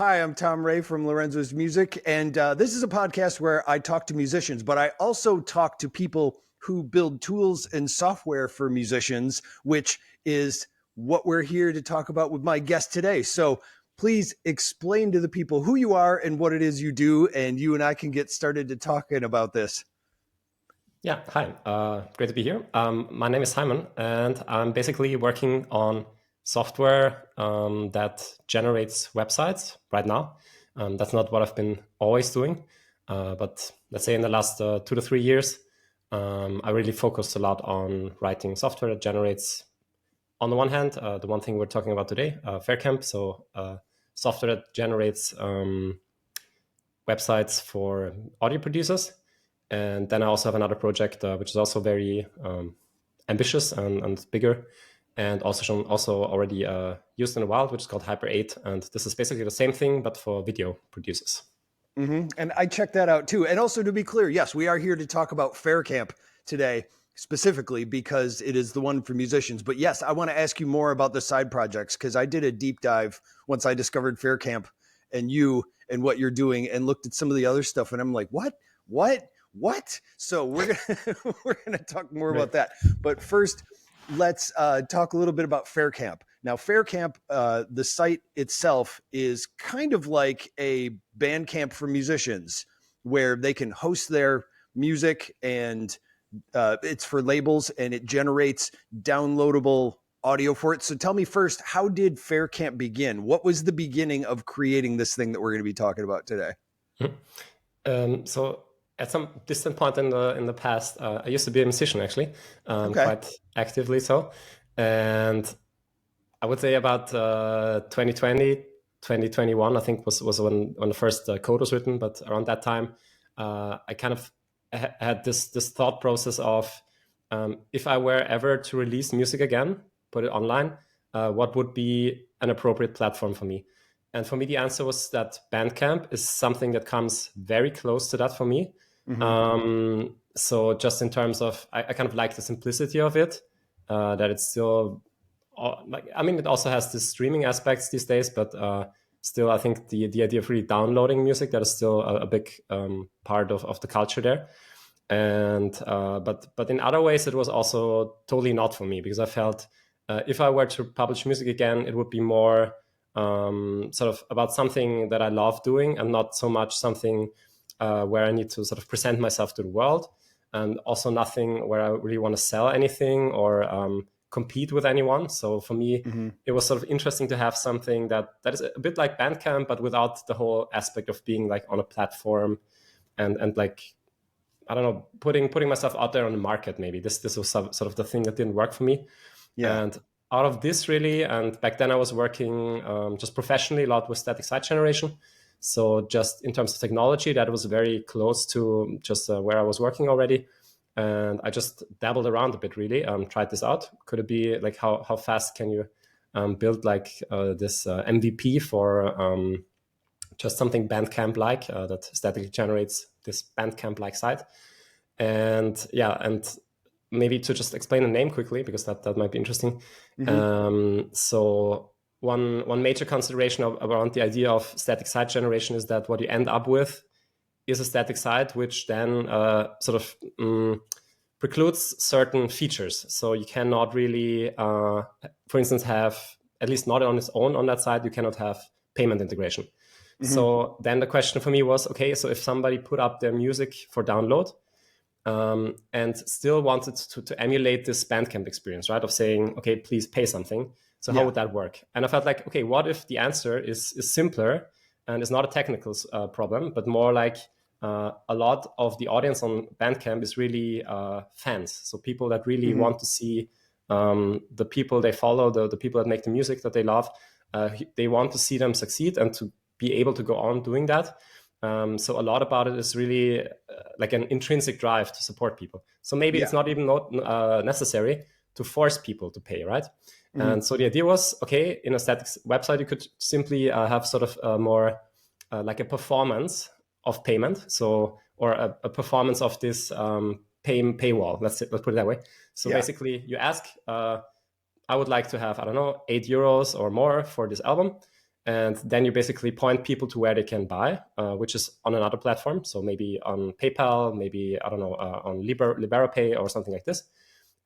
Hi, I'm Tom Ray from Lorenzo's Music, and this is a podcast where I talk to musicians, but I also talk to people who build tools and software for musicians, which is what we're here to talk about with my guest today. So please explain to the people who you are and what it is you do, and you and I can get started to talking about this. Yeah, hi. Great to be here. My name is Simon, and I'm basically working on software that generates websites right now. That's not what I've been always doing, but let's say in the last 2 to 3 years, I really focused a lot on writing software that generates, on the one hand, the one thing we're talking about today, Faircamp, so software that generates websites for audio producers. And then I also have another project, which is also very ambitious and bigger, and also already used in the wild, which is called Hyper 8. And this is basically the same thing, but for video producers. Mm-hmm. And I checked that out too. And also to be clear, yes, we are here to talk about Faircamp today specifically because it is the one for musicians. But yes, I want to ask you more about the side projects because I did a deep dive once I discovered Faircamp and you and what you're doing and looked at some of the other stuff. And I'm like, what? So we're gonna talk more about that. But first, let's talk a little bit about Faircamp. Now, Faircamp, the site itself is kind of like a Bandcamp for musicians, where they can host their music, and it's for labels, and it generates downloadable audio for it. So tell me first, how did Faircamp begin? What was the beginning of creating this thing that we're going to be talking about today? So at some distant point in the past, I used to be a musician, actually, Okay. quite actively so. And I would say about 2020, 2021, I think was when the first code was written. But around that time, I kind of had this thought process of if I were ever to release music again, put it online, what would be an appropriate platform for me? And for me, the answer was that Bandcamp is something that comes very close to that for me. Mm-hmm. So just in terms of, I kind of like the simplicity of it, that it's still, it also has the streaming aspects these days, but still, I think the idea of really downloading music, that is still a big part of the culture there. And but in other ways, it was also totally not for me, because I felt if I were to publish music again, it would be more sort of about something that I love doing, and not so much something where I need to sort of present myself to the world, and also nothing where I really want to sell anything or compete with anyone. So for me, it was sort of interesting to have something that is a bit like Bandcamp, but without the whole aspect of being like on a platform and like, I don't know, putting myself out there on the market. Maybe this was sort of the thing that didn't work for me. Yeah. And out of this, really, and back then I was working just professionally a lot with static site generation. So just in terms of technology, that was very close to just where I was working already. And I just dabbled around a bit, really, tried this out. Could it be like, how fast can you build like this MVP for just something Bandcamp-like that statically generates this Bandcamp-like site? And yeah, and maybe to just explain the name quickly, because that might be interesting. So one major consideration around the idea of static site generation is that what you end up with is a static site which then sort of precludes certain features. So you cannot really, for instance, have, at least not on its own on that side, you cannot have payment integration. So then the question for me was, okay, so if somebody put up their music for download, and still wanted to emulate this Bandcamp experience, right? Of saying, okay, please pay something. So how would that work? And I felt like, okay, what if the answer is simpler and it's not a technical problem, but more like a lot of the audience on Bandcamp is really fans. So people that really want to see the people they follow, the people that make the music that they love, they want to see them succeed and to be able to go on doing that. So a lot about it is really like an intrinsic drive to support people. So maybe it's not even necessary to force people to pay, right? And so the idea was, okay, in a static website, you could simply have sort of more like a performance of payment. So, or a performance of this paywall. Let's put it that way. So basically, you ask, I would like to have, I don't know, €8 or more for this album. And then you basically point people to where they can buy, which is on another platform. So maybe on PayPal, maybe, I don't know, on LiberaPay or something like this.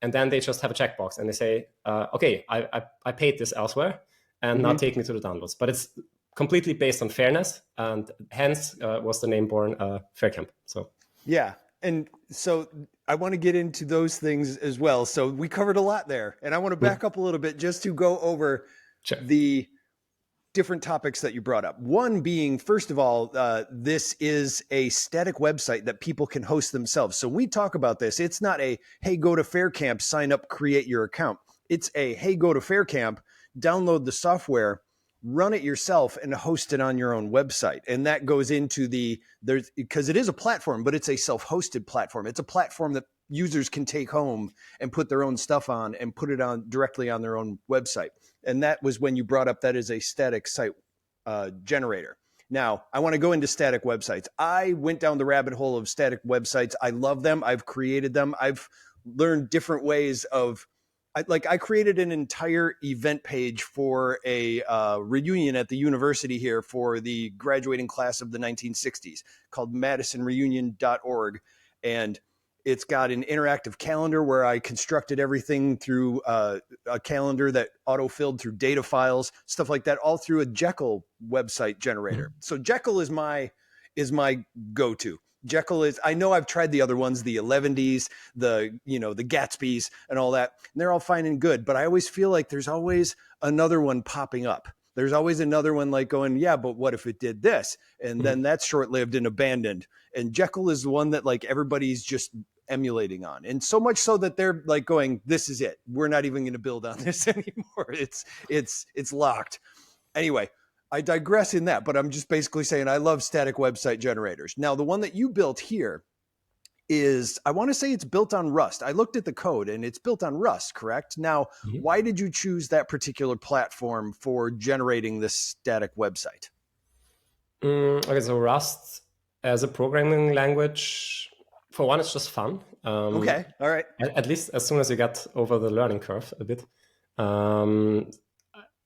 And then they just have a checkbox and they say, okay, I paid this elsewhere, and now take me to the downloads. But it's completely based on fairness, and hence was the name born, Faircamp. So yeah. And so I want to get into those things as well. So we covered a lot there, and I want to back up a little bit just to go over the different topics that you brought up. One being, first of all, this is a static website that people can host themselves. So when we talk about this, it's not a, hey, go to Faircamp, sign up, create your account. It's a, hey, go to Faircamp, download the software, run it yourself, and host it on your own website. And that goes into because it is a platform, but it's a self-hosted platform. It's a platform that users can take home and put their own stuff on and put it on directly on their own website. And that was when you brought up that is a static site generator. Now, I want to go into static websites. I went down the rabbit hole of static websites. I love them. I've created them. I've learned different ways of, I created an entire event page for a reunion at the university here for the graduating class of the 1960s called madisonreunion.org. And it's got an interactive calendar where I constructed everything through a calendar that auto-filled through data files, stuff like that, all through a Jekyll website generator. So Jekyll is my go-to. Jekyll is, I know I've tried the other ones, the 11Ds, the Gatsby's and all that, and they're all fine and good, but I always feel like there's always another one popping up. There's always another one like going, yeah, but what if it did this? And then that's short-lived and abandoned. And Jekyll is the one that like everybody's just emulating on. And so much so that they're like going, this is it. We're not even going to build on this anymore. It's locked. Anyway, I digress in that, but I'm just basically saying I love static website generators. Now, the one that you built here is, I want to say it's built on Rust. I looked at the code and it's built on Rust, correct? Now, why did you choose that particular platform for generating this static website? Okay, so Rust as a programming language, for one, it's just fun. Okay, all right. At least as soon as you get over the learning curve a bit.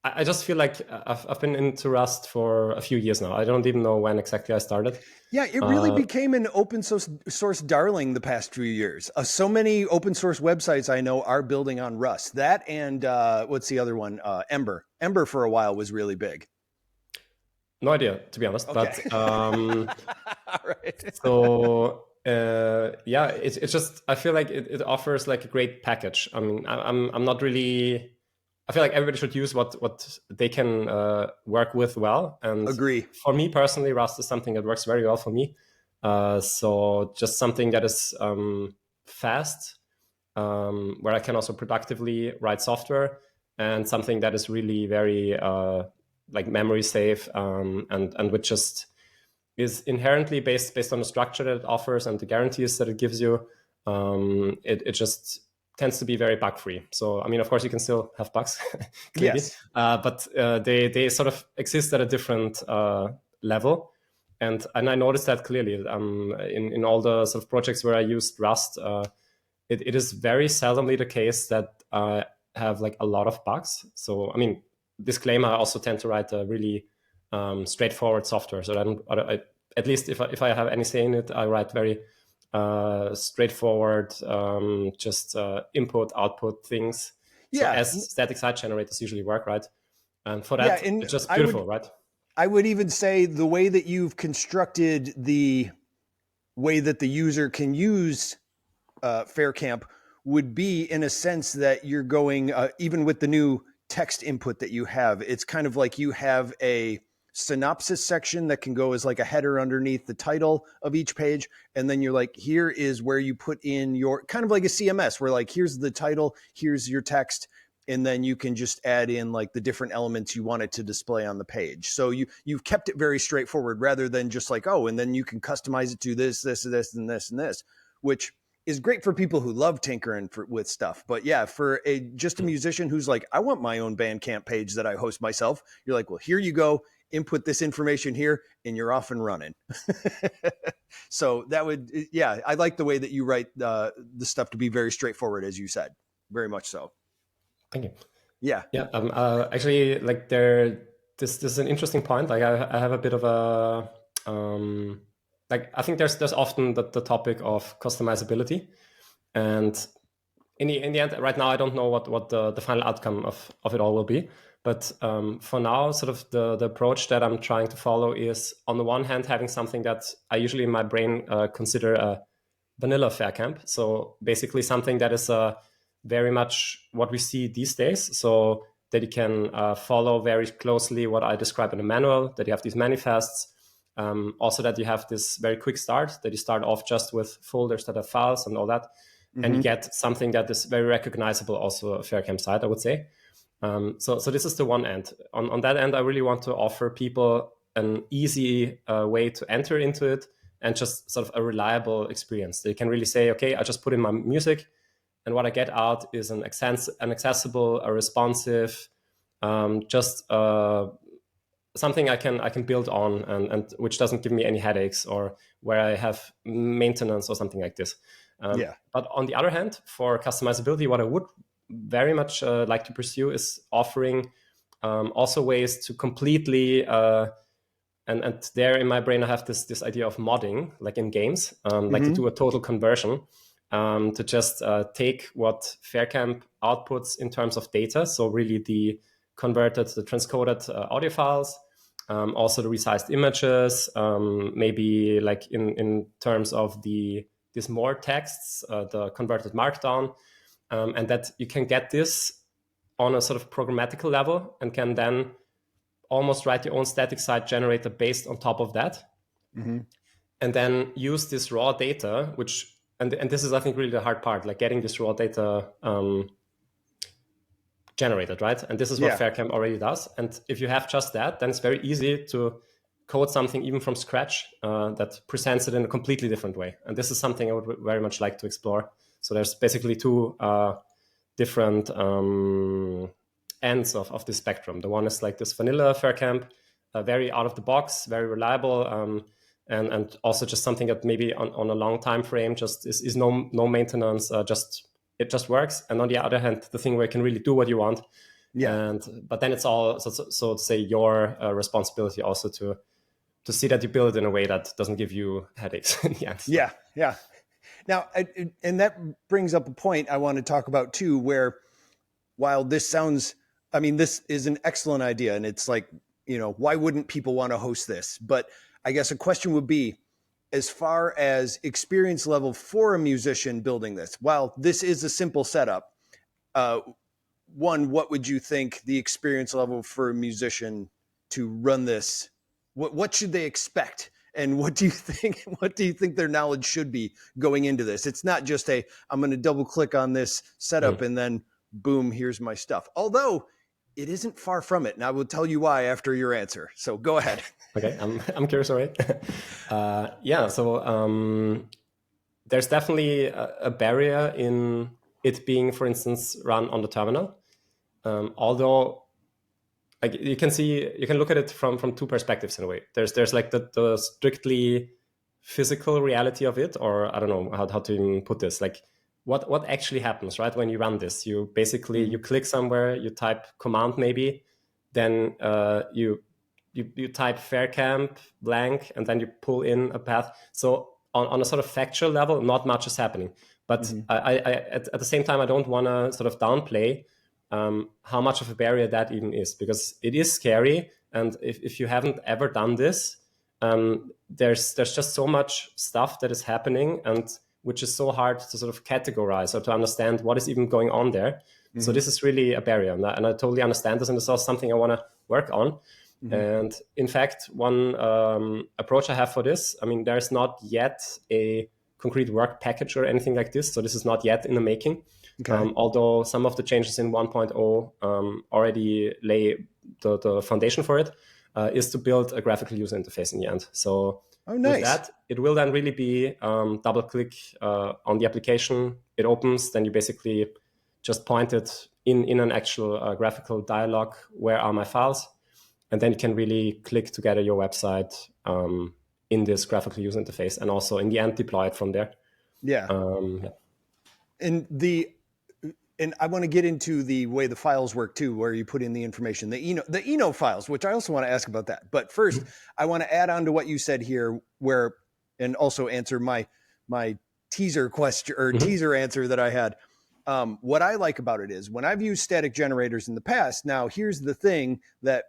I just feel like I've been into Rust for a few years now. I don't even know when exactly I started. Yeah, it really became an open source darling the past few years. So many open source websites I know are building on Rust. That and what's the other one? Ember. Ember for a while was really big. No idea, to be honest. Okay. But all right. So yeah, it's just, I feel like it offers like a great package. I mean, I'm not really. I feel like everybody should use what they can work with well. And agree. For me personally, Rust is something that works very well for me. So just something that is fast, where I can also productively write software, and something that is really very like memory safe, and which just is inherently based on the structure that it offers and the guarantees that it gives you. It just tends to be very bug free. So, I mean, of course, you can still have bugs, clearly, yes. But they sort of exist at a different level. And I noticed that clearly in all the sort of projects where I used Rust. It is very seldomly the case that I have like a lot of bugs. So, I mean, disclaimer, I also tend to write a really straightforward software. So at least if I have any say in it, I write very straightforward, just input output things. Yeah. So as static site generators usually work, right? And for that, it's just beautiful, right? I would even say the way that you've constructed the way that the user can use Faircamp would be in a sense that you're going, even with the new text input that you have, it's kind of like you have a synopsis section that can go as like a header underneath the title of each page. And then you're like, here is where you put in your kind of like a CMS where like, here's the title, here's your text. And then you can just add in like the different elements you want it to display on the page. So you've kept it very straightforward rather than just like, oh, and then you can customize it to this, this, this, and this, and this, which is great for people who love tinkering with stuff. But yeah, for just a musician who's like, I want my own Bandcamp page that I host myself. You're like, well, here you go. Input this information here and you're off and running. So that would, yeah, I like the way that you write the stuff to be very straightforward, as you said, very much so. Thank you. Yeah. Yeah. Actually, like there this is an interesting point. Like I have a bit of a like I think there's often the topic of customizability, and in the end, right now I don't know what the final outcome of it all will be. But for now, sort of the approach that I'm trying to follow is, on the one hand, having something that I usually in my brain consider a vanilla Faircamp. So basically something that is very much what we see these days. So that you can follow very closely what I describe in the manual, that you have these manifests. Also that you have this very quick start, that you start off just with folders that have files and all that. And you get something that is very recognizable, also a Faircamp site, I would say. So this is the one end. On that end, I really want to offer people an easy way to enter into it, and just sort of a reliable experience. They can really say, okay, I just put in my music, and what I get out is an accessible, a responsive, just something I can build on, and which doesn't give me any headaches, or where I have maintenance or something like this. But on the other hand, for customizability, what I would very much like to pursue is offering also ways to completely and there in my brain I have this idea of modding, like in games, like to do a total conversion, to just take what Faircamp outputs in terms of data, so really the transcoded audio files, also the resized images, maybe like in terms of these more texts, the converted markdown, and that you can get this on a sort of programmatical level, and can then almost write your own static site generator based on top of that, and then use this raw data, which and this is, I think, really the hard part, like getting this raw data generated, right? And this is what Faircamp already does. And if you have just that, then it's very easy to code something even from scratch that presents it in a completely different way. And this is something I would very much like to explore. So there's basically two different ends of the spectrum. The one is like this vanilla Faircamp, very out of the box, very reliable, and also just something that maybe on a long time frame just is no maintenance, it just works. And on the other hand, the thing where you can really do what you want. But then it's all so to say your responsibility also to see that you build it in a way that doesn't give you headaches in the end. Yeah. Now, and that brings up a point I want to talk about too, where while this sounds, I mean, this is an excellent idea, and it's like, why wouldn't people want to host this? But I guess a question would be, as far as experience level for a musician building this, while this is a simple setup, one, what would you think the experience level for a musician to run this? What should they expect? And what do you think their knowledge should be going into this? It's not just I'm going to double click on this setup and then boom, here's my stuff. Although it isn't far from it. And I will tell you why after your answer. So go ahead. Okay. I'm curious already. So there's definitely a barrier in it being, for instance, run on the terminal. Although, like you can look at it from two perspectives in a way. There's like the strictly physical reality of it, or I don't know how to even put this. Like what actually happens, right? When you run this, you basically you click somewhere, you type command maybe, then you type Faircamp blank, and then you pull in a path. So on a sort of factual level, not much is happening. But I at the same time, I don't want to sort of downplay how much of a barrier that even is, because it is scary. And if you haven't ever done this, there's just so much stuff that is happening, and which is so hard to sort of categorize or to understand what is even going on there. So this is really a barrier, and I totally understand this, and it's also something I want to work on. And in fact, one approach I have for this, I mean, there's not yet a concrete work package or anything like this, so this is not yet in the making. Okay. Although some of the changes in 1.0 already lay the foundation for it, is to build a graphical user interface in the end. So with that, it will then really be double click on the application, it opens, then you basically just point it in an actual graphical dialog, where are my files? And then you can really click together your website in this graphical user interface, and also in the end deploy it from there. And And I want to get into the way the files work too, where you put in the information, the Eno files, which I also want to ask about that. But first, I want to add on to what you said here, and also answer my teaser question or teaser answer that I had. What I like about it is when I've used static generators in the past. Now, here's the thing that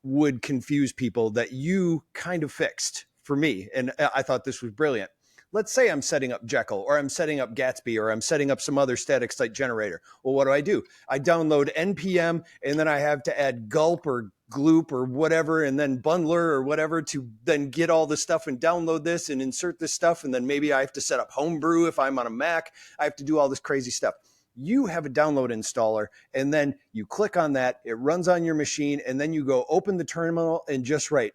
would confuse people that you kind of fixed for me, and I thought this was brilliant. Let's say I'm setting up Jekyll, or I'm setting up Gatsby, or I'm setting up some other static site generator. Well, what do? I download NPM, and then I have to add gulp or gloop or whatever, and then bundler or whatever to then get all this stuff and download this and insert this stuff. And then maybe I have to set up Homebrew if I'm on a Mac. I have to do all this crazy stuff. You have a download installer, and then you click on that, it runs on your machine, and then you go open the terminal and just write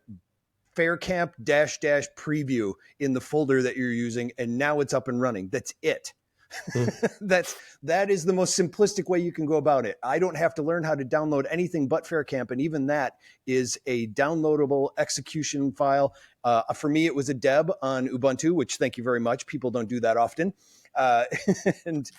Faircamp -- preview in the folder that you're using, and now it's up and running. That's it. That is the most simplistic way you can go about it. I don't have to learn how to download anything but Faircamp, and even that is a downloadable execution file. For me, it was a deb on Ubuntu, which thank you very much. People don't do that often. And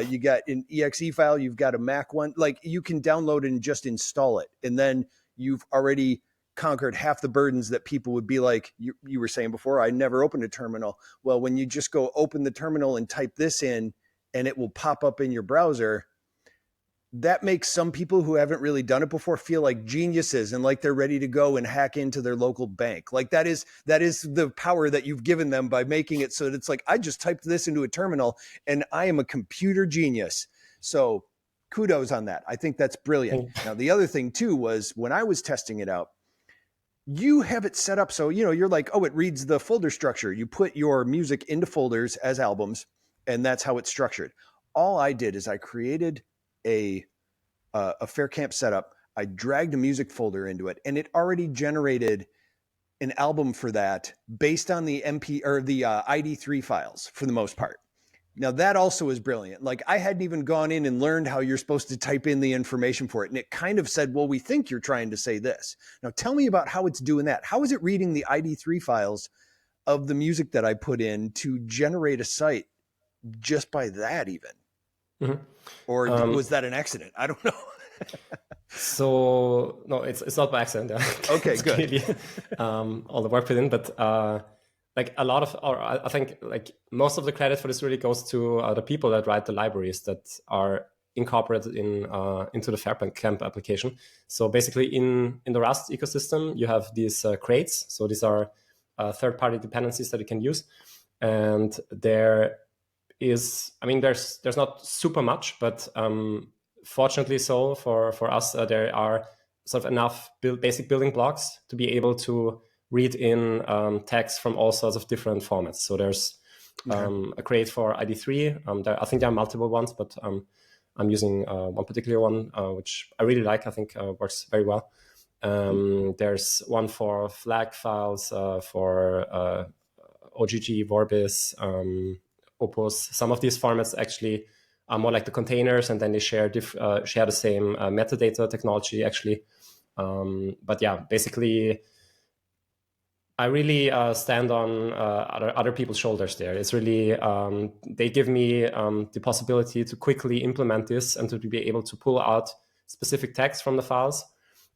you got an exe file, you've got a Mac one. Like, you can download it and just install it, and then you've already conquered half the burdens that people would be like, you were saying before, I never opened a terminal. Well, when you just go open the terminal and type this in, and it will pop up in your browser, that makes some people who haven't really done it before feel like geniuses and like they're ready to go and hack into their local bank. Like, that is the power that you've given them by making it so that it's like, I just typed this into a terminal and I am a computer genius. So kudos on that. I think that's brilliant. Now, the other thing too was when I was testing it out, you have it set up so, you're like, oh, it reads the folder structure. You put your music into folders as albums, and that's how it's structured. All I did is I created a Faircamp setup. I dragged a music folder into it, and it already generated an album for that based on the MP or the ID3 files for the most part. Now, that also is brilliant. Like, I hadn't even gone in and learned how you're supposed to type in the information for it. And it kind of said, well, we think you're trying to say this. Now, tell me about how it's doing that. How is it reading the ID3 files of the music that I put in to generate a site just by that even? Or was that an accident? I don't know. So, no, it's not by accident. Okay, it's good. Really, all the work put in, but like a lot of, or I think like most of the credit for this really goes to the people that write the libraries that are incorporated into the Faircamp application. So basically, in the Rust ecosystem, you have these crates. So these are third-party dependencies that you can use, and there is, I mean, there's not super much, but fortunately, so for us, there are sort of enough basic building blocks to be able to read in text from all sorts of different formats. So there's a crate for ID3. I think there are multiple ones, but I'm using one particular one, which I really like. I think works very well. There's one for flag files, for OGG, Vorbis, Opus. Some of these formats actually are more like the containers, and then they share the same metadata technology, actually. But yeah, basically, I really stand on other people's shoulders there. It's really, they give me the possibility to quickly implement this and to be able to pull out specific text from the files.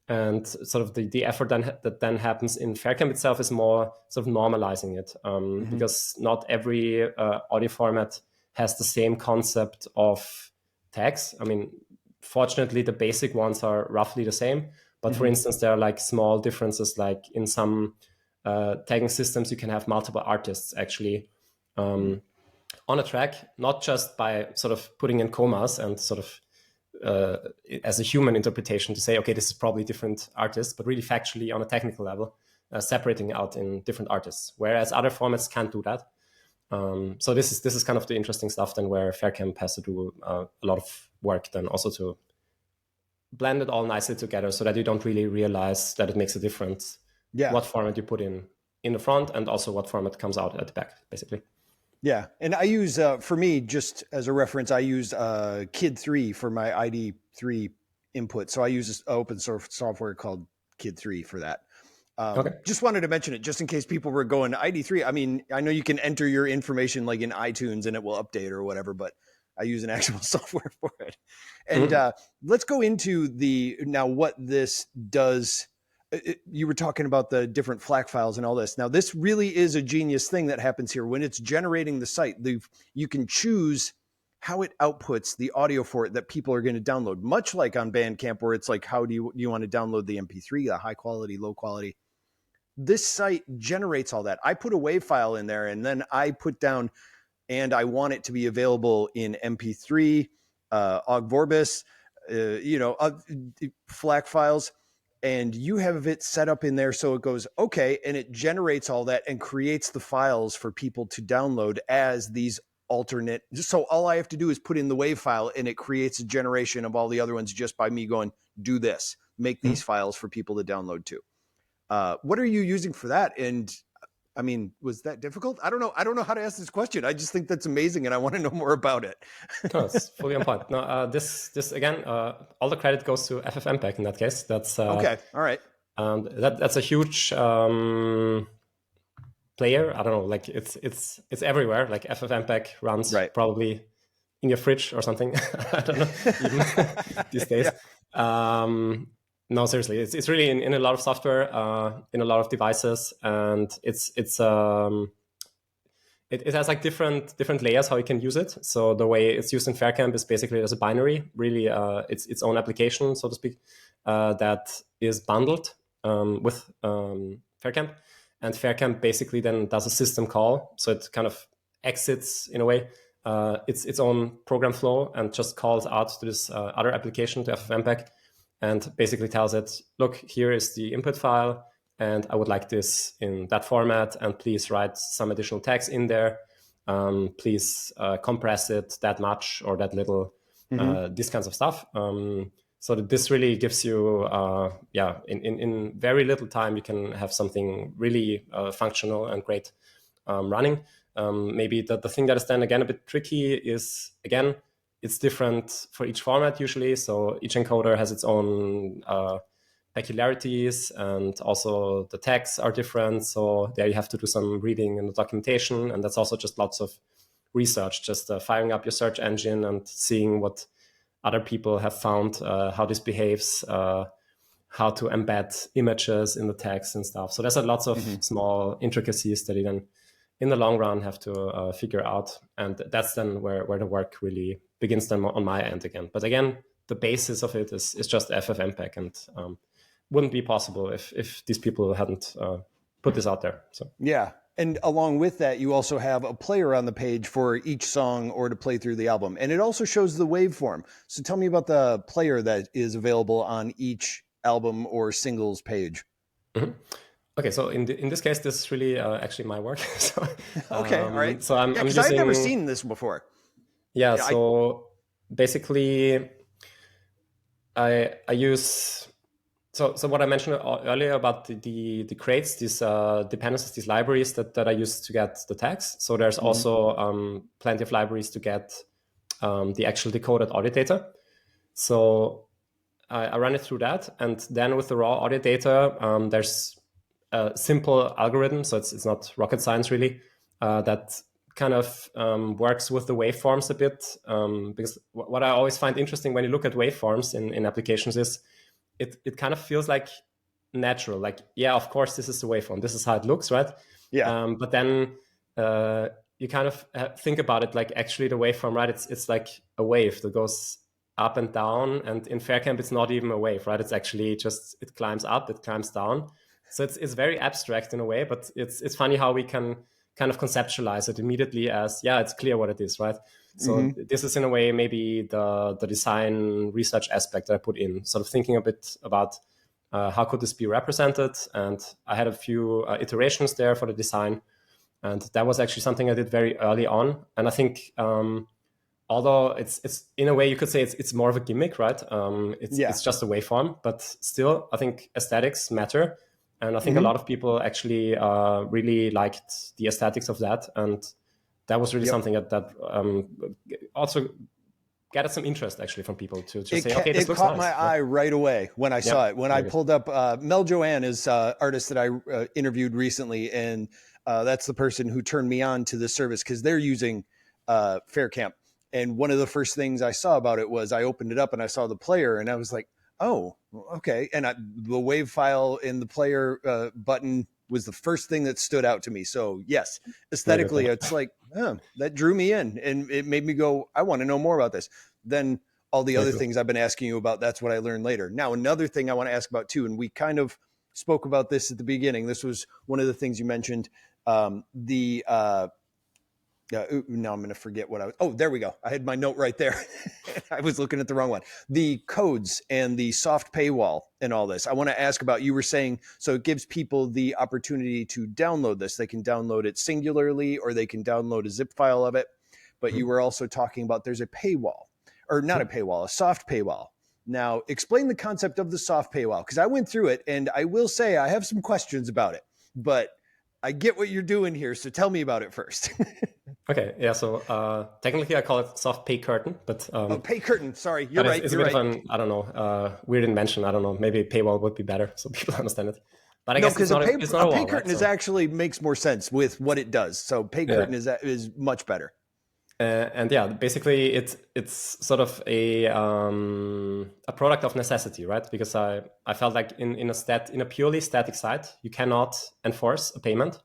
And sort of the effort that then happens in Faircamp itself is more sort of normalizing it, because not every audio format has the same concept of tags. I mean, fortunately, the basic ones are roughly the same. But for instance, there are like small differences, like in some tagging systems, you can have multiple artists actually on a track, not just by sort of putting in commas and sort of as a human interpretation to say, okay, this is probably different artists, but really factually on a technical level, separating out in different artists, whereas other formats can't do that. So this is kind of the interesting stuff then, where Faircamp has to do a lot of work then also to blend it all nicely together so that you don't really realize that it makes a difference. Yeah. What format you put in the front, and also what format comes out at the back, basically. Yeah, and I use, for me, just as a reference, I use Kid3 for my ID3 input. So I use this open source software called Kid3 for that. Okay. Just wanted to mention it just in case people were going ID3. I mean, I know you can enter your information like in iTunes and it will update or whatever, but I use an actual software for it. And let's go into now what this does. You were talking about the different FLAC files and all this. Now, this really is a genius thing that happens here. When it's generating the site, you can choose how it outputs the audio for it that people are going to download, much like on Bandcamp, where it's like, how do you want to download the MP3, the high quality, low quality? This site generates all that. I put a WAV file in there, and then I put down, and I want it to be available in MP3, OGG Vorbis, FLAC files. And you have it set up in there so it goes, okay, and it generates all that and creates the files for people to download as these alternate. So all I have to do is put in the WAV file, and it creates a generation of all the other ones just by me going, do this, make these files for people to download too. What are you using for that? And I mean, was that difficult? I don't know how to ask this question. I just think that's amazing, and I want to know more about it. No, it's fully on point. No, this again, all the credit goes to FFmpeg in that case. That's okay. All right. That's a huge player. I don't know, like it's everywhere. Like FFmpeg runs probably in your fridge or something. I don't know even these days. Yeah. No, seriously, it's really in a lot of software, in a lot of devices, and it has like different layers how you can use it. So the way it's used in Faircamp is basically as a binary, really it's its own application, so to speak, that is bundled with Faircamp, and Faircamp basically then does a system call, so it kind of exits in a way its own program flow and just calls out to this other application, to FFmpeg. And basically tells it, look, here is the input file, and I would like this in that format, and please write some additional text in there. Please compress it that much or that little, these kinds of stuff. So that this really gives you, in very little time, you can have something really functional and great running. Maybe the thing that is then again a bit tricky is, again, it's different for each format usually. So each encoder has its own peculiarities, and also the tags are different. So there you have to do some reading in the documentation. And that's also just lots of research, just firing up your search engine and seeing what other people have found, how this behaves, how to embed images in the text and stuff. So there's lots of small intricacies that you then in the long run have to figure out. And that's then where the work really begins then on my end again. But again, the basis of it is just FFmpeg, and wouldn't be possible if these people hadn't put this out there. So yeah. And along with that, you also have a player on the page for each song or to play through the album. And it also shows the waveform. So tell me about the player that is available on each album or singles page. Okay, so in this case, this is really actually my work. So, okay, all right. So I'm using... I've never seen this before. Yeah, so basically, I use... So what I mentioned earlier about the crates, these dependencies, these libraries that I use to get the tags. So there's also plenty of libraries to get the actual decoded audio data. So I run it through that. And then with the raw audio data, there's a simple algorithm. So it's not rocket science really, that kind of works with the waveforms a bit. Because what I always find interesting when you look at waveforms in applications is it kind of feels like natural. Like, yeah, of course, this is the waveform. This is how it looks, right? Yeah. But then you kind of think about it like actually the waveform, right? It's like a wave that goes up and down. And in Faircamp, it's not even a wave, right? It's actually just, it climbs up, it climbs down. So it's very abstract in a way, but it's funny how we can kind of conceptualize it immediately as, yeah, it's clear what it is, right? So this is in a way maybe the design research aspect that I put in, sort of thinking a bit about how could this be represented. And I had a few iterations there for the design. And that was actually something I did very early on. And I think although it's in a way you could say it's more of a gimmick, right? It's just a waveform, but still I think aesthetics matter. And I think a lot of people actually really liked the aesthetics of that. And that was really something that also gathered some interest actually from people to say, okay, this looks nice. It caught my eye right away when I saw it. When I pulled up, Mel Joanne is an artist that I interviewed recently. And that's the person who turned me on to this service because they're using Faircamp. And one of the first things I saw about it was I opened it up and I saw the player and I was like, oh, okay. And the wave file in the player button was the first thing that stood out to me. So yes, aesthetically, it's like, oh, that drew me in and it made me go, I want to know more about this. Then all the other things I've been asking you about, that's what I learned later. Now, another thing I want to ask about too, and we kind of spoke about this at the beginning. This was one of the things you mentioned, now I'm going to forget what there we go. I had my note right there. I was looking at the wrong one. The codes and the soft paywall and all this. I want to ask about, you were saying, so it gives people the opportunity to download this. They can download it singularly or they can download a zip file of it. But you were also talking about there's a paywall, or not a paywall, a soft paywall. Now, explain the concept of the soft paywall, because I went through it and I will say I have some questions about it, but I get what you're doing here. So tell me about it first. Okay, yeah. So technically, I call it soft pay curtain, but pay curtain. Sorry, you're right. It's a bit of an, I don't know, weird invention. I don't know. Maybe paywall would be better, so people understand it. But I guess it's not a pay curtain is actually makes more sense with what it does. So pay curtain is much better. And yeah, basically, it's sort of a product of necessity, right? Because I felt like in a purely static site, you cannot enforce a payment.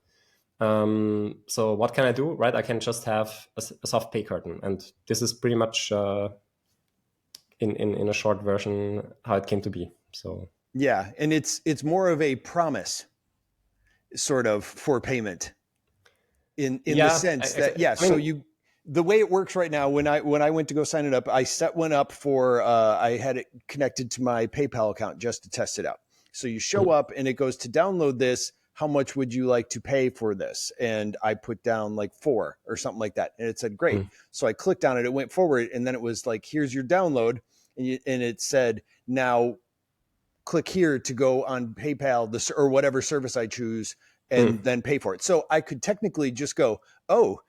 So what can I do, right? I can just have a soft pay curtain, and this is pretty much in a short version how it came to be. So yeah, and it's more of a promise, sort of, for payment, in the sense that the way it works right now. When I went to go sign it up, I set one up for I had it connected to my PayPal account just to test it out. So you show up and it goes to download this. How much would you like to pay for this? And I put down like $4 or something like that. And it said, great. So I clicked on it, it went forward, and then it was like, here's your download. And it said, now click here to go on PayPal or whatever service I choose and then pay for it. So I could technically just go, oh,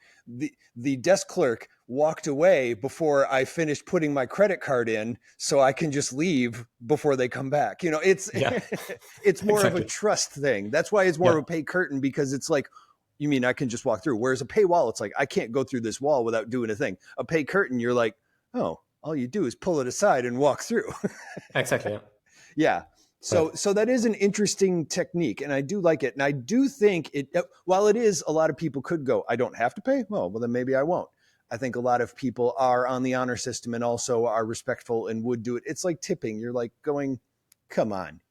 the desk clerk walked away before I finished putting my credit card in, so I can just leave before they come back. It's it's more of a trust thing. That's why it's more of a pay curtain, because it's like, you mean I can just walk through? Whereas a pay wall, it's like, I can't go through this wall without doing a thing. A pay curtain, you're like, oh, all you do is pull it aside and walk through. Exactly. Yeah. So that is an interesting technique, and I do like it. And I do think while it is, a lot of people could go, I don't have to pay. Well, then maybe I won't. I think a lot of people are on the honor system and also are respectful and would do it. It's like tipping. You're like going, come on.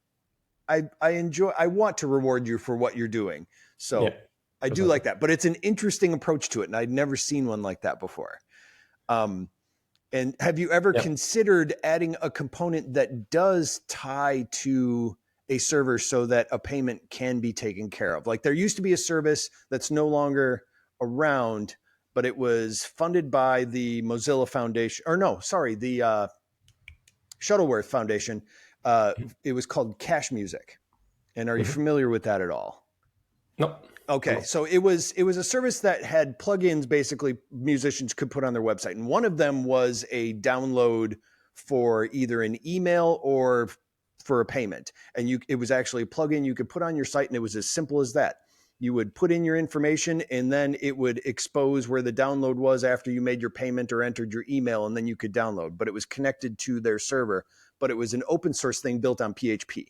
I want to reward you for what you're doing. So I do like that, but it's an interesting approach to it. And I'd never seen one like that before. And have you ever considered adding a component that does tie to a server so that a payment can be taken care of? Like, there used to be a service that's no longer around, but it was funded by the Mozilla Foundation, or no, sorry, the Shuttleworth Foundation. It was called Cash Music. And are you familiar with that at all? No. Okay, so it was a service that had plugins basically musicians could put on their website. And one of them was a download for either an email or for a payment. And it was actually a plugin you could put on your site, and it was as simple as that. You would put in your information, and then it would expose where the download was after you made your payment or entered your email, and then you could download. But it was connected to their server, but it was an open source thing built on PHP.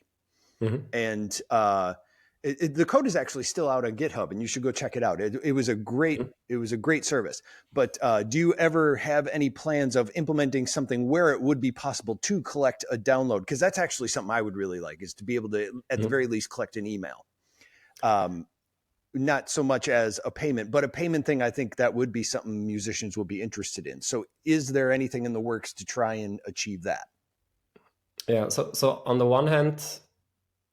And the code is actually still out on GitHub, and you should go check it out. It was a great service. But do you ever have any plans of implementing something where it would be possible to collect a download? Because that's actually something I would really like, is to be able to, at the very least, collect an email. Not so much as a payment, but a payment thing. I think that would be something musicians would be interested in. So is there anything in the works to try and achieve that? Yeah. So on the one hand,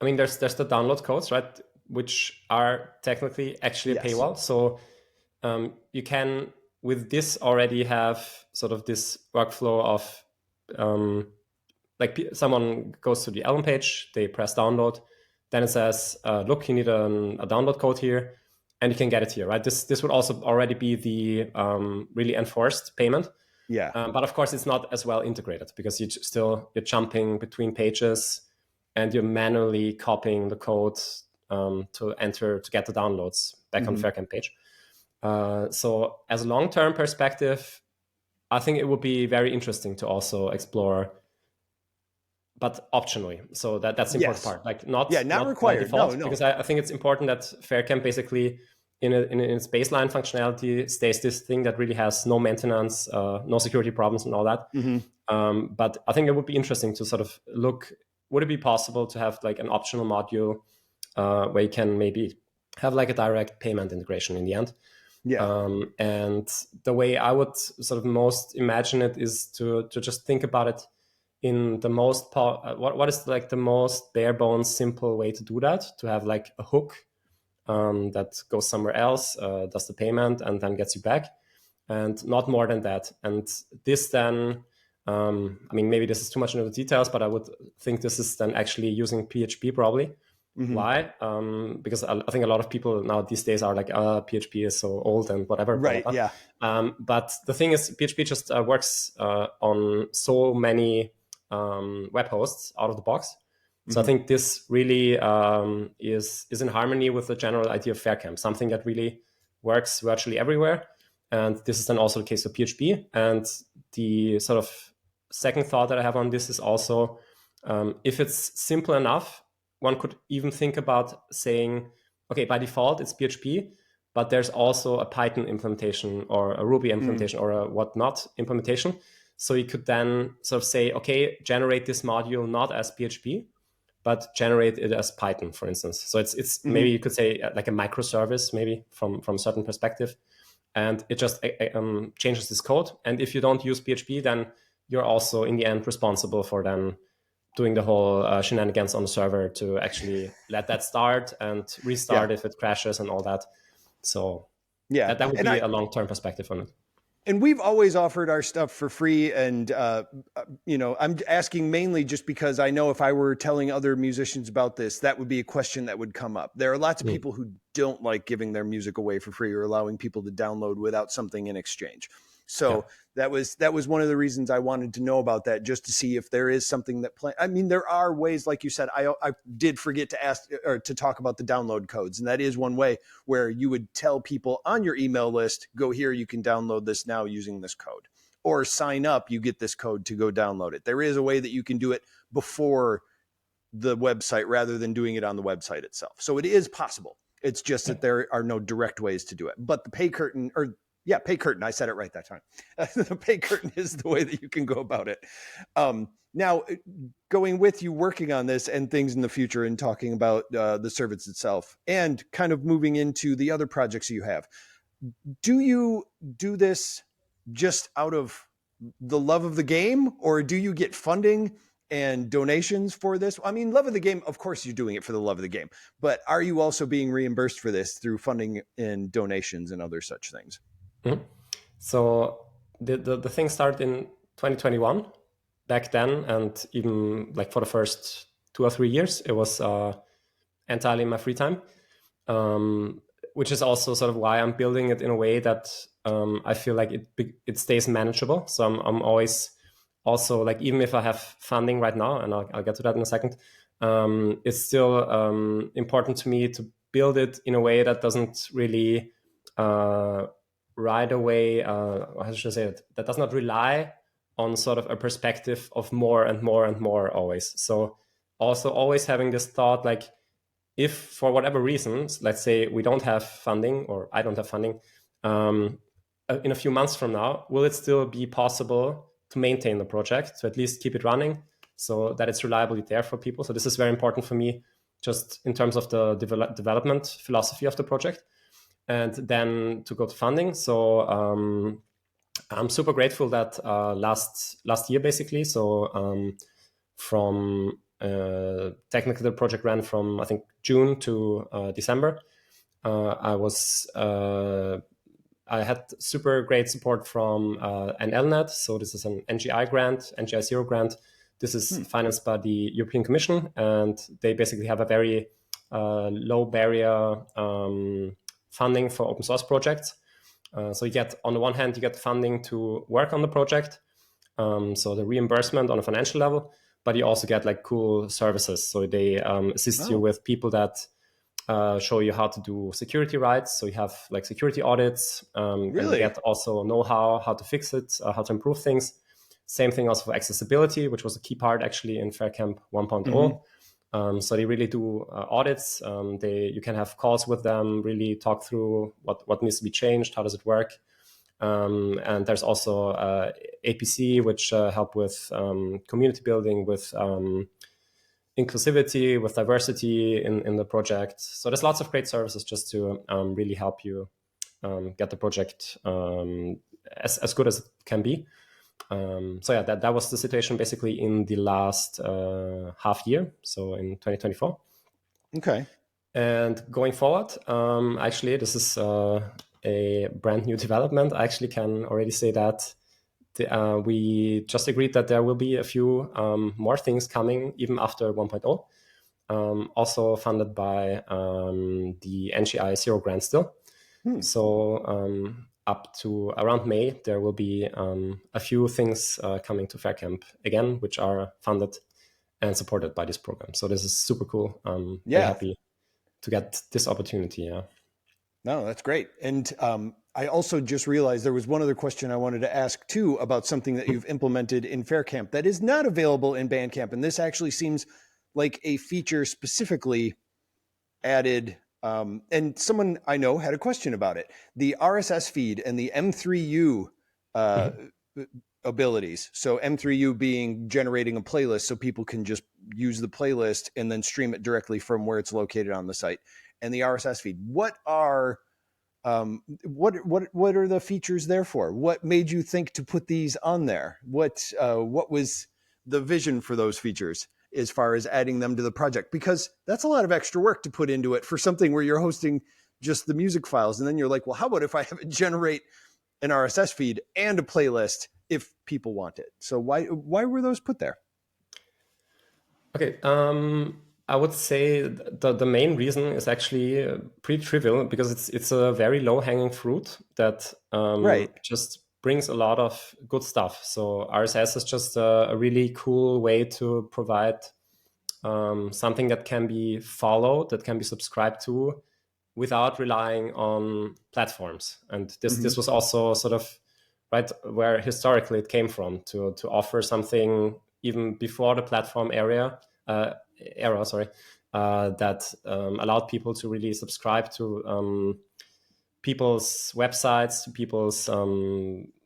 I mean, there's the download codes, right, which are technically actually a paywall. So you can, with this, already have sort of this workflow of like someone goes to the album page, they press download, then it says, look, you need a download code here, and you can get it here, right? This would also already be the really enforced payment. Yeah. But of course, it's not as well integrated, because you're jumping between pages, and you're manually copying the code to get the downloads back on Faircamp page. So as a long-term perspective, I think it would be very interesting to also explore, but optionally. So that's the important part. Like not by required. default, No. because I think it's important that Faircamp basically in its baseline functionality stays this thing that really has no maintenance, no security problems and all that. But I think it would be interesting to sort of look, would it be possible to have like an optional module where you can maybe have like a direct payment integration in the end? And the way I would sort of most imagine it is to just think about it in the most what is like the most bare bones simple way to do that, to have like a hook that goes somewhere else, does the payment and then gets you back, and not more than that. And this then I mean, maybe this is too much into the details, but I would think this is then actually using PHP probably. Why? Because I think a lot of people now these days are like, PHP is so old and whatever. Right. Yeah. But the thing is, PHP just works on so many web hosts out of the box. So I think this really is in harmony with the general idea of Faircamp, something that really works virtually everywhere. And this is then also the case for PHP. And the sort of second thought that I have on this is also, if it's simple enough, one could even think about saying, okay, by default it's PHP, but there's also a Python implementation or a Ruby implementation or a whatnot implementation. So you could then sort of say, okay, generate this module not as PHP, but generate it as Python, for instance. So it's maybe you could say like a microservice, maybe from a certain perspective. And it just changes this code. And if you don't use PHP, then you're also in the end responsible for then doing the whole shenanigans on the server to actually let that start and restart if it crashes and all that. So that would be a long-term perspective on it. And we've always offered our stuff for free. And, I'm asking mainly just because I know if I were telling other musicians about this, that would be a question that would come up. There are lots of people who don't like giving their music away for free or allowing people to download without something in exchange. So that was one of the reasons I wanted to know about that, just to see if there is something that I mean, there are ways, like you said, I did forget to ask or to talk about the download codes. And that is one way where you would tell people on your email list, go here, you can download this now using this code, or sign up, you get this code to go download it. There is a way that you can do it before the website rather than doing it on the website itself. So it is possible. It's just that there are no direct ways to do it. But the pay curtain pay curtain. I said it right that time. The pay curtain is the way that you can go about it. Now, going with you working on this and things in the future and talking about the service itself and kind of moving into the other projects you have, do you do this just out of the love of the game, or do you get funding and donations for this? I mean, love of the game, of course you're doing it for the love of the game, but are you also being reimbursed for this through funding and donations and other such things? So the thing started in 2021 back then, and even like for the first 2 or 3 years, it was entirely in my free time, which is also sort of why I'm building it in a way that I feel like it stays manageable. So I'm always also like, even if I have funding right now, and I'll get to that in a second, it's still important to me to build it in a way that doesn't really right away, how should I say it? That does not rely on sort of a perspective of more and more and more always. So also always having this thought, like, if for whatever reasons, let's say we don't have funding or I don't have funding, in a few months from now, will it still be possible to maintain the project, to at least keep it running so that it's reliably there for people? So this is very important for me, just in terms of the development philosophy of the project. And then to go to funding. So I'm super grateful that last year, basically, so from technically the project ran from, I think, June to December. I had super great support from an LNet. So this is an NGI grant, NGI Zero grant. This is financed by the European Commission, and they basically have a very low barrier funding for open source projects. So you get, on the one hand, you get funding to work on the project, so the reimbursement on a financial level, but you also get like cool services. So they assist you with people that show you how to do security rights. So you have like security audits, and you Really? get also know-how, how to fix it, how to improve things. Same thing also for accessibility, which was a key part actually in Faircamp 1.0. So they really do audits. You can have calls with them, really talk through what needs to be changed, how does it work. And there's also APC, which help with community building, with inclusivity, with diversity in the project. So there's lots of great services just to really help you get the project as good as it can be. So yeah, that was the situation basically in the last half year, so in 2024. Okay. And going forward, actually, this is a brand new development. I actually can already say that we just agreed that there will be a few more things coming even after 1.0, also funded by the NGI Zero grant still. So up to around May, there will be a few things coming to Faircamp again, which are funded and supported by this program. So this is super cool. Very happy to get this opportunity. Yeah. No, that's great. And I also just realized there was one other question I wanted to ask too about something that you've implemented in Faircamp that is not available in Bandcamp. And this actually seems like a feature specifically added. And someone I know had a question about it. The RSS feed and the M3U abilities. So M3U being generating a playlist so people can just use the playlist and then stream it directly from where it's located on the site. And the RSS feed. What are the features there for? What made you think to put these on there? What was the vision for those features as far as adding them to the project? Because that's a lot of extra work to put into it for something where you're hosting just the music files, and then you're like, well, how about if I have it generate an RSS feed and a playlist if people want it? So why were those put there? Okay. I would say the main reason is actually pretty trivial because it's a very low hanging fruit that just brings a lot of good stuff. So RSS is just a really cool way to provide something that can be followed, that can be subscribed to without relying on platforms. And this was also sort of right where historically it came from to offer something even before the platform era, that allowed people to really subscribe to people's websites, to people's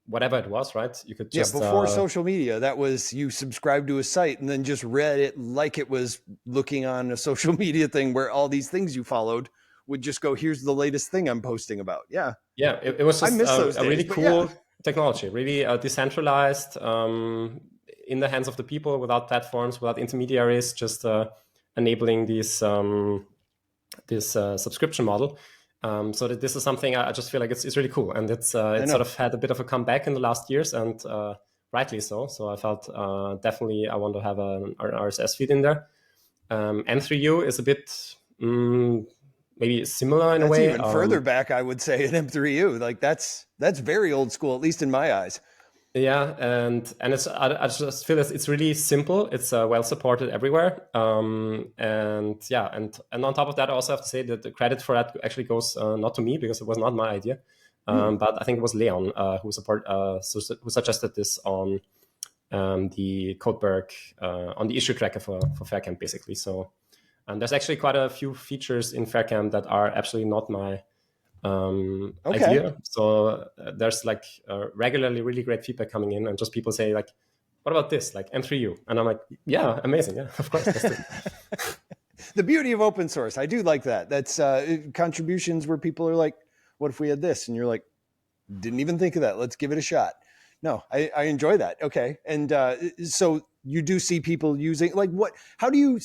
whatever it was, right? You could just before social media, that was you subscribed to a site and then just read it like it was looking on a social media thing where all these things you followed would just go, here's the latest thing I'm posting about. It was just a really cool technology, really decentralized, in the hands of the people, without platforms, without intermediaries, just enabling this subscription model. So that this is something I just feel like it's really cool, and it's sort of had a bit of a comeback in the last years, and rightly so. So I felt definitely I want to have an RSS feed in there. M3U is a bit maybe similar in a way. Even further back, I would say, at M3U. Like that's very old school, at least in my eyes. Yeah, and it's I just feel it's really simple. It's well supported everywhere, and on top of that, I also have to say that the credit for that actually goes not to me because it was not my idea, but I think it was Leon who suggested this on the Codeberg on the issue tracker for Faircamp basically. So, and there's actually quite a few features in Faircamp that are absolutely not my idea. So there's like regularly really great feedback coming in, and just people say like, what about this, like M3U? And I'm like, yeah, amazing, yeah, of course. Let's do it. The beauty of open source, I do like that. That's contributions where people are like, what if we had this? And you're like, didn't even think of that, let's give it a shot. No, I enjoy that. Okay. And so you do see people using, like, how do you,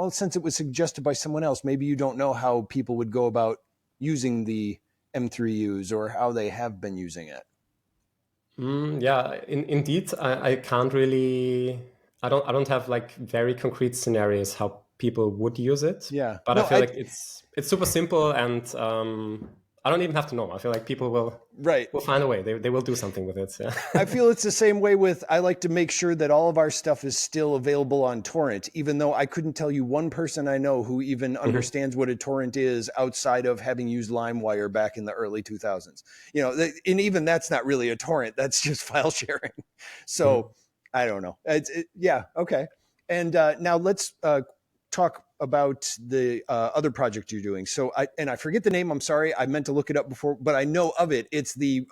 since it was suggested by someone else, maybe you don't know how people would go about using the M3Us or how they have been using it. Indeed, I can't really. I don't have like very concrete scenarios how people would use it. Yeah, but I feel like it's super simple, and I don't even have to know. I feel like people will find a way. They will do something with it. Yeah. I feel it's the same way with, I like to make sure that all of our stuff is still available on torrent, even though I couldn't tell you one person I know who even understands what a torrent is outside of having used LimeWire back in the early 2000s. You know, and even that's not really a torrent. That's just file sharing. So I don't know. Yeah. Okay. And now let's talk about the other project you're doing. So I forget the name. I'm sorry. I meant to look it up before, but I know of it. It's the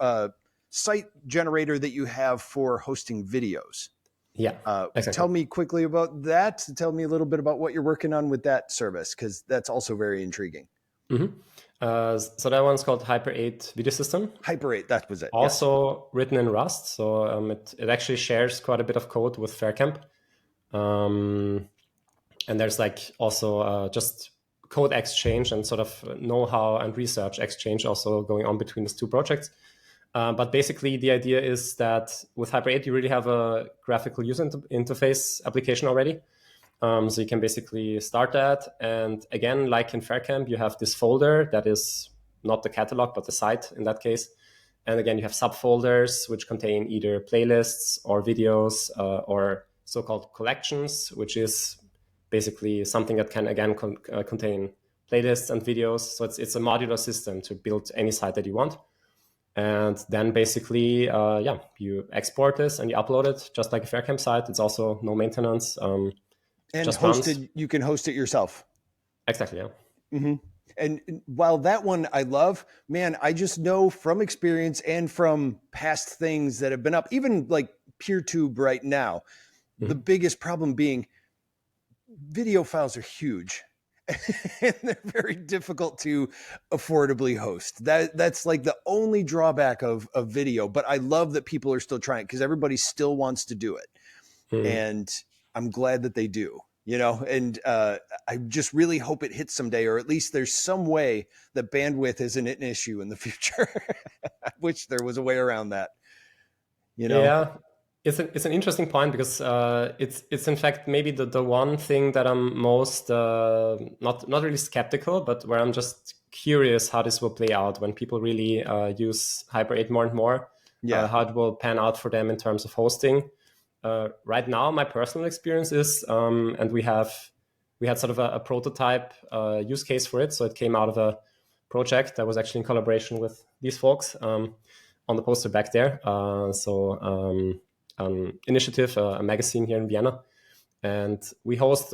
site generator that you have for hosting videos. Yeah, exactly. Tell me quickly about that. Tell me a little bit about what you're working on with that service, because that's also very intriguing. So that one's called Hyper 8 Video System. Hyper 8, that was it. Also written in Rust. So it actually shares quite a bit of code with Faircamp. And there's like also just code exchange and sort of know-how and research exchange also going on between these two projects. But basically, the idea is that with Hyper 8, you really have a graphical user interface application already. So you can basically start that. And again, like in Faircamp, you have this folder that is not the catalog, but the site in that case. And again, you have subfolders, which contain either playlists or videos or so-called collections, which is basically something that can, again, contain playlists and videos. So it's a modular system to build any site that you want. And then basically, you export this and you upload it just like a Faircamp site. It's also no maintenance. And hosted, you can host it yourself. Exactly, yeah. And while that one I love, man, I just know from experience and from past things that have been up, even like PeerTube right now, the biggest problem being video files are huge. And they're very difficult to affordably host. That's like the only drawback of video. But I love that people are still trying, because everybody still wants to do it. And I'm glad that they do, you know, and I just really hope it hits someday, or at least there's some way that bandwidth isn't an issue in the future. I wish there was a way around that, you know? Yeah. It's an interesting point, because it's in fact maybe the one thing that I'm most not really skeptical, but where I'm just curious how this will play out when people really use Hyper 8 more and more. How it will pan out for them in terms of hosting. Right now, my personal experience is, and we had sort of a prototype use case for it. So it came out of a project that was actually in collaboration with these folks on the poster back there. Initiative, a magazine here in Vienna. And we host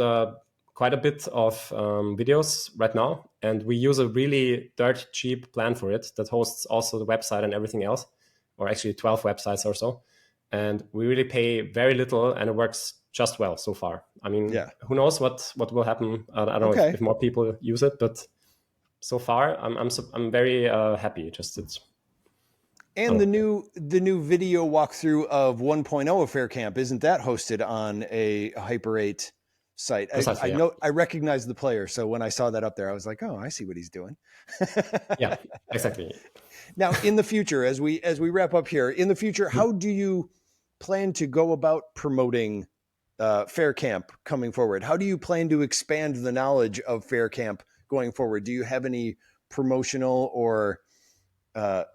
quite a bit of videos right now. And we use a really dirt cheap plan for it that hosts also the website and everything else, or actually 12 websites or so. And we really pay very little, and it works just well so far. I mean, who knows what will happen? I don't know if more people use it, but so far I'm very happy. And the new video walkthrough of 1.0 of Faircamp, isn't that hosted on a Hyper 8 site? I know, I recognize the player, so when I saw that up there, I was like, oh, I see what he's doing. Yeah, exactly. Now, in the future, as we wrap up here, in the future, how do you plan to go about promoting Faircamp coming forward? How do you plan to expand the knowledge of Faircamp going forward? Do you have any promotional or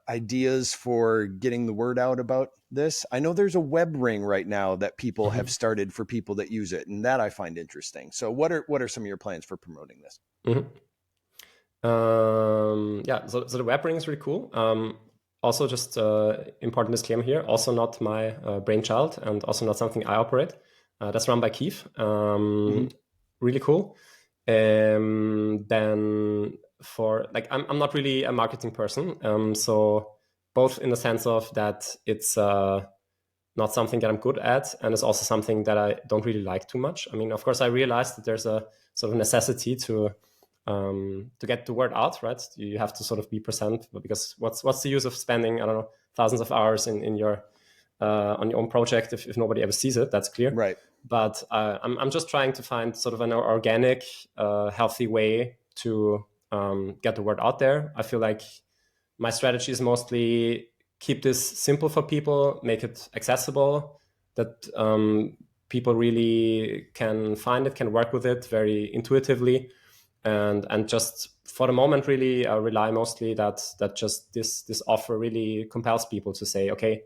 ideas for getting the word out about this? I know there's a web ring right now that people have started for people that use it, and that I find interesting. So what are some of your plans for promoting this? So the web ring is really cool. Also, just important disclaimer here, also not my brainchild, and also not something I operate. That's run by Keith. Really cool. Then for like, I'm not really a marketing person. So both in the sense of that it's not something that I'm good at, and it's also something that I don't really like too much. I mean, of course, I realized that there's a sort of necessity to get the word out, right? You have to sort of be present, because what's the use of spending, I don't know, thousands of hours in your on your own project if nobody ever sees it? That's clear, right? But I'm just trying to find sort of an organic, healthy way to get the word out there. I feel like my strategy is mostly keep this simple for people, make it accessible, that people really can find it, can work with it very intuitively. and just for the moment really rely mostly that just this offer really compels people to say, okay,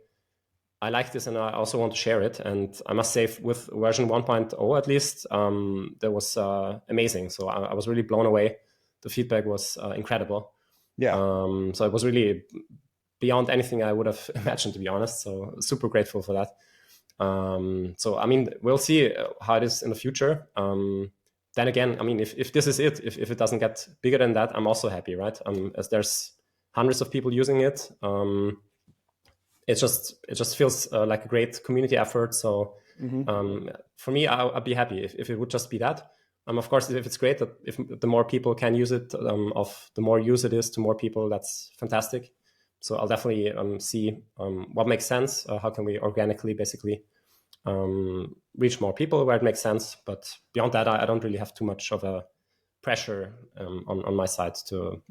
I like this and I also want to share it. And I must say, with version 1.0 at least, that was amazing. So I was really blown away. The feedback was incredible. Yeah. So it was really beyond anything I would have imagined, to be honest. So super grateful for that. So I mean, we'll see how it is in the future. Then again, I mean, if this is it, if it doesn't get bigger than that, I'm also happy, right? As there's hundreds of people using it. It just feels like a great community effort. So for me, I'd be happy if it would just be that. Of course, if it's great that if the more people can use it, of the more use it is to more people, that's fantastic. So I'll definitely see what makes sense. How can we organically, basically, reach more people where it makes sense? But beyond that, I don't really have too much of a pressure on my side to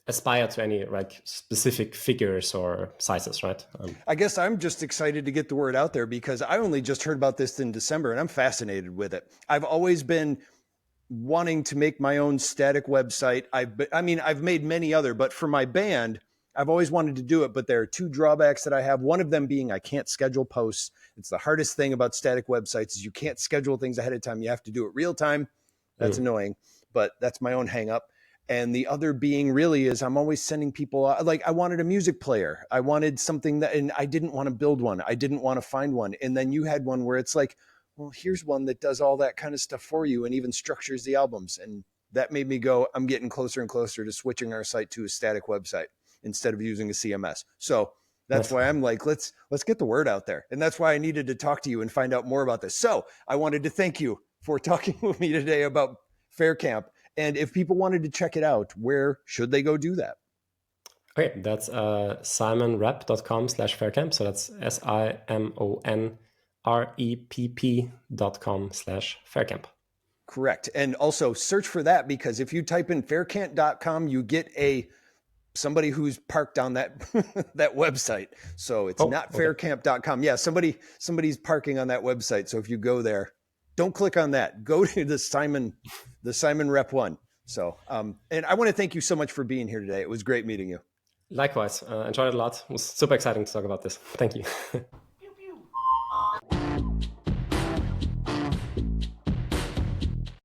aspire to any like specific figures or sizes, right? I guess I'm just excited to get the word out there because I only just heard about this in December and I'm fascinated with it. I've always been wanting to make my own static website. I've made many other, but for my band, I've always wanted to do it, but there are two drawbacks that I have. One of them being I can't schedule posts. It's the hardest thing about static websites is you can't schedule things ahead of time. You have to do it real time. That's annoying, but that's my own hang up. And the other being really is I'm always sending people, like I wanted a music player. I wanted something that, and I didn't want to build one. I didn't want to find one. And then you had one where it's like, well, here's one that does all that kind of stuff for you and even structures the albums. And that made me go, I'm getting closer and closer to switching our site to a static website instead of using a CMS. So that's why I'm like, let's get the word out there. And that's why I needed to talk to you and find out more about this. So I wanted to thank you for talking with me today about Faircamp. And if people wanted to check it out, where should they go do that? Okay, that's simonrepp.com/Faircamp. So that's SIMONREPP.com/Faircamp. Correct. And also search for that because if you type in faircamp.com, you get somebody who's parked on that that website. So it's not faircamp.com. Yeah, somebody's parking on that website. So if you go there, don't click on that. Go to the Simon Rep one. So, and I want to thank you so much for being here today. It was great meeting you. Likewise, enjoyed it a lot. It was super exciting to talk about this. Thank you.